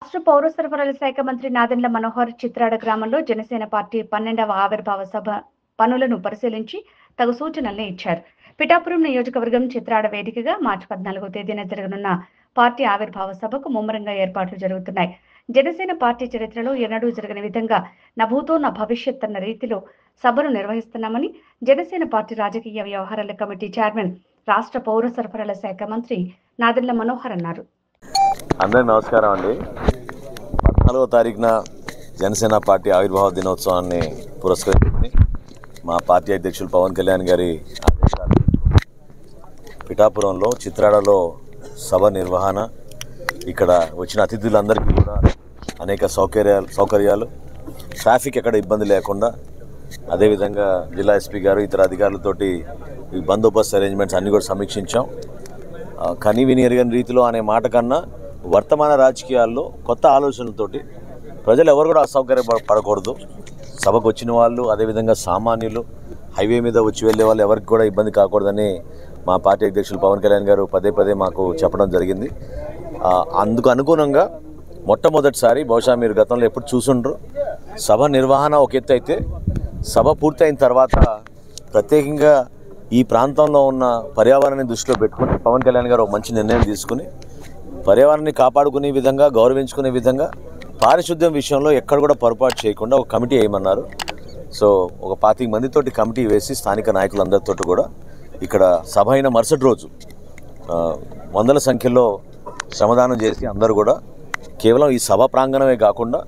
రాష్ట్ర పౌర సరఫరాల శాఖ మంత్రి నాదెండ్ల మనోహర్ చిత్రాడ గ్రామంలో జనసేన పార్టీ 12వ ఆవిర్భావ సభ పనులను పరిశీలించి తగు సూచనల్ని ఇచ్చారు. పిఠాపురం నియోజకవర్గం చిత్రాడ వేదికగా మార్చి 14వ తేదీన జరగనున్న పార్టీ ఆవిర్భావ సభకు ముమ్మరంగా ఏర్పాట్లు జరుగుతున్నాయి. జనసేన పార్టీ చరిత్రలో ఎన్నడూ జరగని విధంగా నభూతో నా భవిష్యత్ అన్న రీతిలో సభను నిర్వహిస్తున్నామని జనసేన పార్టీ రాజకీయ వ్యవహారాల కమిటీ చైర్మన్, రాష్ట్ర పౌర సరఫరాల శాఖ మంత్రి నాదెండ్ల మనోహర్ అన్నారు. అందరికీ నమస్కారం అండి. 14వ తారీఖున జనసేన పార్టీ ఆవిర్భావ దినోత్సవాన్ని పురస్కరించుకుని మా పార్టీ అధ్యక్షులు పవన్ కళ్యాణ్ గారి ఆదేశాలు పిఠాపురంలో చిత్రాడలో సభ నిర్వహణ, ఇక్కడ వచ్చిన అతిథులందరికీ కూడా అనేక సౌకర్యాలు, ట్రాఫిక్ ఎక్కడ ఇబ్బంది లేకుండా, అదేవిధంగా జిల్లా ఎస్పీ గారు ఇతర అధికారులతోటి ఈ బందోబస్తు అరేంజ్మెంట్స్ అన్నీ కూడా సమీక్షించాం. కని విని ఎరగని రీతిలో అనే మాట కన్నా వర్తమాన రాజకీయాల్లో కొత్త ఆలోచనలతోటి ప్రజలు ఎవరు కూడా అసౌకర్యపడకూడదు. సభకు వచ్చిన వాళ్ళు, అదేవిధంగా సామాన్యులు, హైవే మీద వచ్చి వెళ్ళే వాళ్ళు ఎవరికి కూడా ఇబ్బంది కాకూడదని మా పార్టీ అధ్యక్షులు పవన్ కళ్యాణ్ గారు పదే పదే మాకు చెప్పడం జరిగింది. అందుకు అనుగుణంగా మొట్టమొదటిసారి, బహుశా మీరు గతంలో ఎప్పుడు చూసుండ్రు, సభ నిర్వహణ ఒక ఎత్తు అయితే సభ పూర్తయిన తర్వాత ప్రత్యేకంగా ఈ ప్రాంతంలో ఉన్న పర్యావరణాన్ని దృష్టిలో పెట్టుకుని పవన్ కళ్యాణ్ గారు ఒక మంచి నిర్ణయం తీసుకుని పర్యావరణాన్ని కాపాడుకునే విధంగా, గౌరవించుకునే విధంగా పారిశుద్ధ్యం విషయంలో ఎక్కడ కూడా పొరపాటు చేయకుండా ఒక కమిటీ వేయమన్నారు. సో ఒక 25 మందితోటి కమిటీ వేసి స్థానిక నాయకులందరితో కూడా ఇక్కడ సభ అయిన మరుసటి రోజు వందల సంఖ్యలో శ్రమదానం చేసి అందరూ కూడా కేవలం ఈ సభ ప్రాంగణమే కాకుండా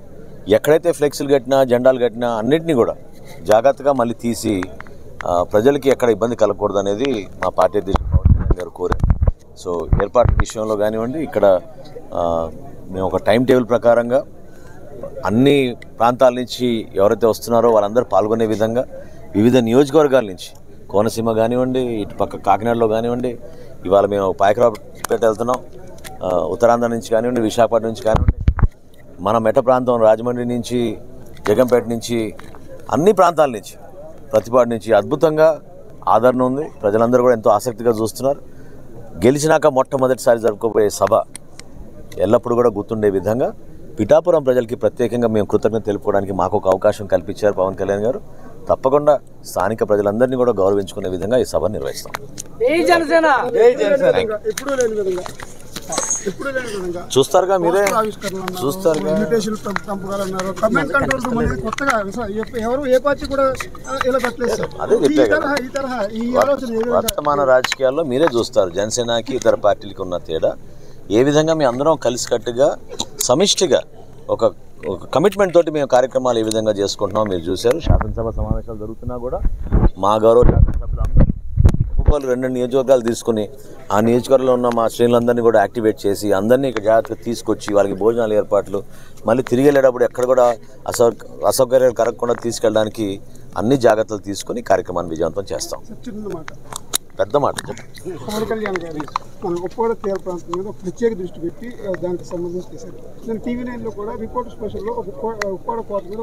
ఎక్కడైతే ఫ్లెక్స్లు కట్టినా, జెండాలు కట్టినా అన్నింటినీ కూడా జాగ్రత్తగా మళ్ళీ తీసి ప్రజలకి ఎక్కడ ఇబ్బంది కలగకూడదు అనేది మా పార్టీ అధ్యక్షులు పవన్ కళ్యాణ్ గారు కోరారు. సో ఏర్పాటు విషయంలో కానివ్వండి, ఇక్కడ మేము ఒక టైం టేబుల్ ప్రకారంగా అన్ని ప్రాంతాల నుంచి ఎవరైతే వస్తున్నారో వాళ్ళందరూ పాల్గొనే విధంగా వివిధ నియోజకవర్గాల నుంచి, కోనసీమ కానివ్వండి, ఇటు పక్క కాకినాడలో కానివ్వండి, ఇవాళ మేము పాయకరావుపేట వెళ్తున్నాం, ఉత్తరాంధ్ర నుంచి కానివ్వండి, విశాఖపట్నం నుంచి కానివ్వండి, మన మెట్ట ప్రాంతం రాజమండ్రి నుంచి, జగంపేట నుంచి, అన్ని ప్రాంతాల నుంచి, ప్రతిపాడు నుంచి అద్భుతంగా ఆదరణ ఉంది. ప్రజలందరూ కూడా ఎంతో ఆసక్తిగా చూస్తున్నారు. గెలిచినాక మొట్టమొదటిసారి జరుపుకోబోయే సభ ఎల్లప్పుడూ కూడా గుర్తుండే విధంగా పిఠాపురం ప్రజలకి ప్రత్యేకంగా మేము కృతజ్ఞత తెలుపుకోవడానికి మాకు ఒక అవకాశం కల్పించారు పవన్ కళ్యాణ్ గారు. తప్పకుండా స్థానిక ప్రజలందరినీ కూడా గౌరవించుకునే విధంగా ఈ సభ నిర్వహిస్తాం. చూస్తారుగా, మీరే చూస్తారుగా. అదే చెప్పా, వర్తమాన రాజకీయాల్లో మీరే చూస్తారు జనసేనకి ఇతర పార్టీలకి ఉన్న తేడా. ఏ విధంగా మేము అందరం కలిసికట్టుగా సమిష్టిగా ఒక కమిట్మెంట్ తోటి మేము కార్యక్రమాలు ఏ విధంగా చేసుకుంటున్నాం మీరు చూశారు. శాసనసభ సమావేశాలు జరుగుతున్నా కూడా మా గౌరవ శాసనసభ్యులు అందరూ ఒక్కొక్కరు 2 నియోజకవర్గాలు తీసుకుని ఆ నియోజకవర్గంలో ఉన్న మా శ్రేణులందరినీ కూడా యాక్టివేట్ చేసి అందరినీ ఇక్కడ జాగ్రత్తగా తీసుకొచ్చి వాళ్ళకి భోజనాల ఏర్పాట్లు, మళ్ళీ తిరిగి వెళ్ళేటప్పుడు ఎక్కడ కూడా అసౌకర్యాలు కలగకుండా తీసుకెళ్ళడానికి అన్ని జాగ్రత్తలు తీసుకుని కార్యక్రమాన్ని విజయవంతం చేస్తాం. పెద్ద మాట పవన్ కళ్యాణ్ గారు మన ఉప్పాడ తీర ప్రాంతం మీద ఒక ప్రత్యేక దృష్టి పెట్టి దానికి సంబంధించి చేశారు. నేను TV9లో కూడా రిపోర్ట్ స్పెషల్లో ఉప్పాడ కోట మీద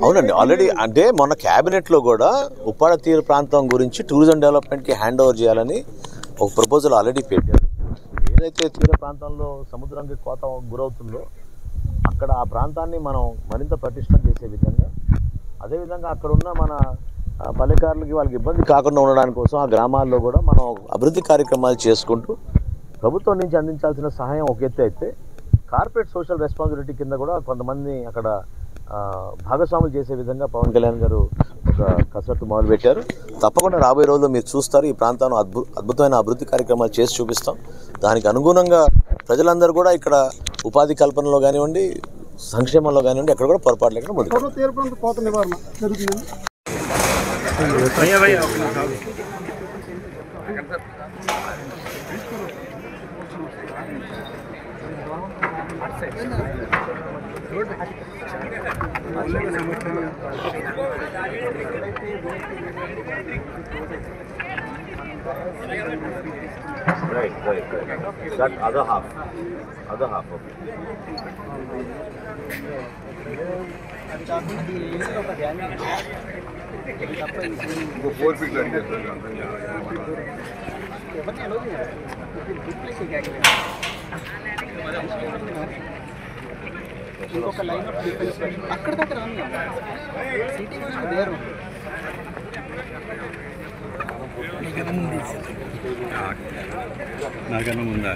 అవునండి, ఆల్రెడీ అంటే మొన్న క్యాబినెట్లో కూడా ఉప్పాడ తీర ప్రాంతం గురించి టూరిజం డెవలప్మెంట్కి హ్యాండ్ ఓవర్ చేయాలని ఒక ప్రపోజల్ ఆల్రెడీ పెట్టారు. ఏదైతే తీర ప్రాంతంలో సముద్రానికి కోత గురవుతుందో అక్కడ ఆ ప్రాంతాన్ని మనం మరింత పటిష్టం చేసే విధంగా, అదేవిధంగా అక్కడ ఉన్న మన పల్లెకారులకి వాళ్ళకి ఇబ్బంది కాకుండా ఉండడానికి కోసం ఆ గ్రామాల్లో కూడా మనం అభివృద్ధి కార్యక్రమాలు చేసుకుంటూ ప్రభుత్వం నుంచి అందించాల్సిన సహాయం ఒక ఎత్తు అయితే కార్పొరేట్ సోషల్ రెస్పాన్సిబిలిటీ కింద కూడా కొంతమంది అక్కడ భాగస్వాములు చేసే విధంగా పవన్ కళ్యాణ్ గారు ఒక కసరత్తు మొదలుపెట్టారు. తప్పకుండా రాబోయే రోజుల్లో మీరు చూస్తారు ఈ ప్రాంతాన్ని అద్భుతమైన అభివృద్ధి కార్యక్రమాలు చేసి చూపిస్తాం. దానికి అనుగుణంగా ప్రజలందరూ కూడా ఇక్కడ ఉపాధి కల్పనలో కానివ్వండి, సంక్షేమంలో కానివ్వండి ఎక్కడ కూడా పొరపాటు లేకుండా ముందుకు. Right. That other half. Okay. वो 4 फीट लग गया ఇంకొక లైన్ ఆఫ్ డిఫెన్స్ అక్కడికక్కడ సిటీ దేర్ నాకన్నా ముందా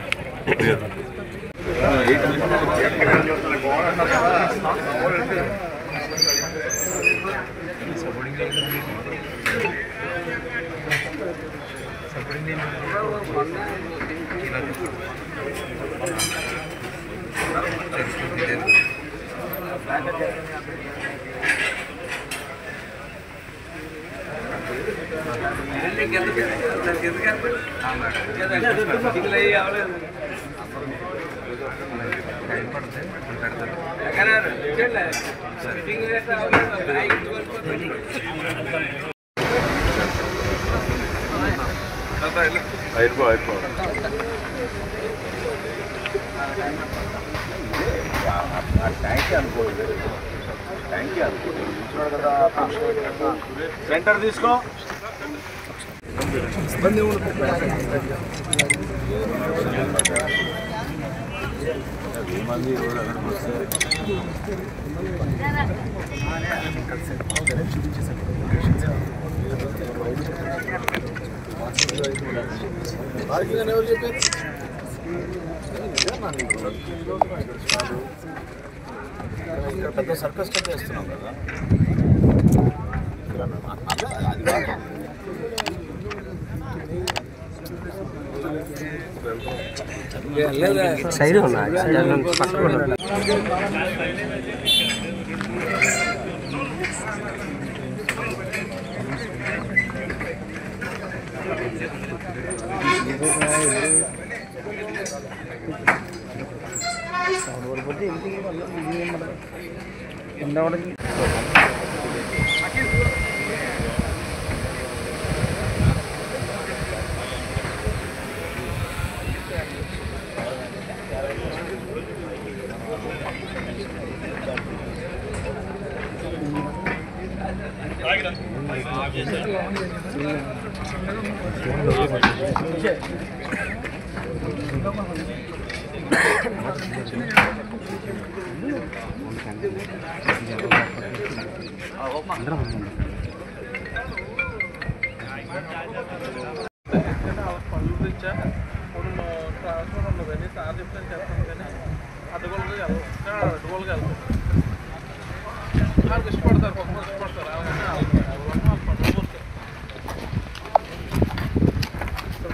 అయిపో సెంటర్ తీసుకో ఎవరు చెప్పారు ఇక్కడ పెద్ద సర్కస్ టైప్ వేస్తున్నాం కదా సైడ్ ఉన్నా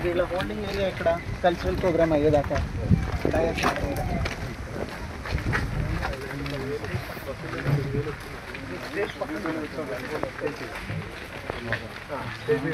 వీళ్ళ హోల్డింగ్ ఏరియా ఇక్కడ కల్చరల్ ప్రోగ్రామ్ అయ్యేదాకా స్టేజ్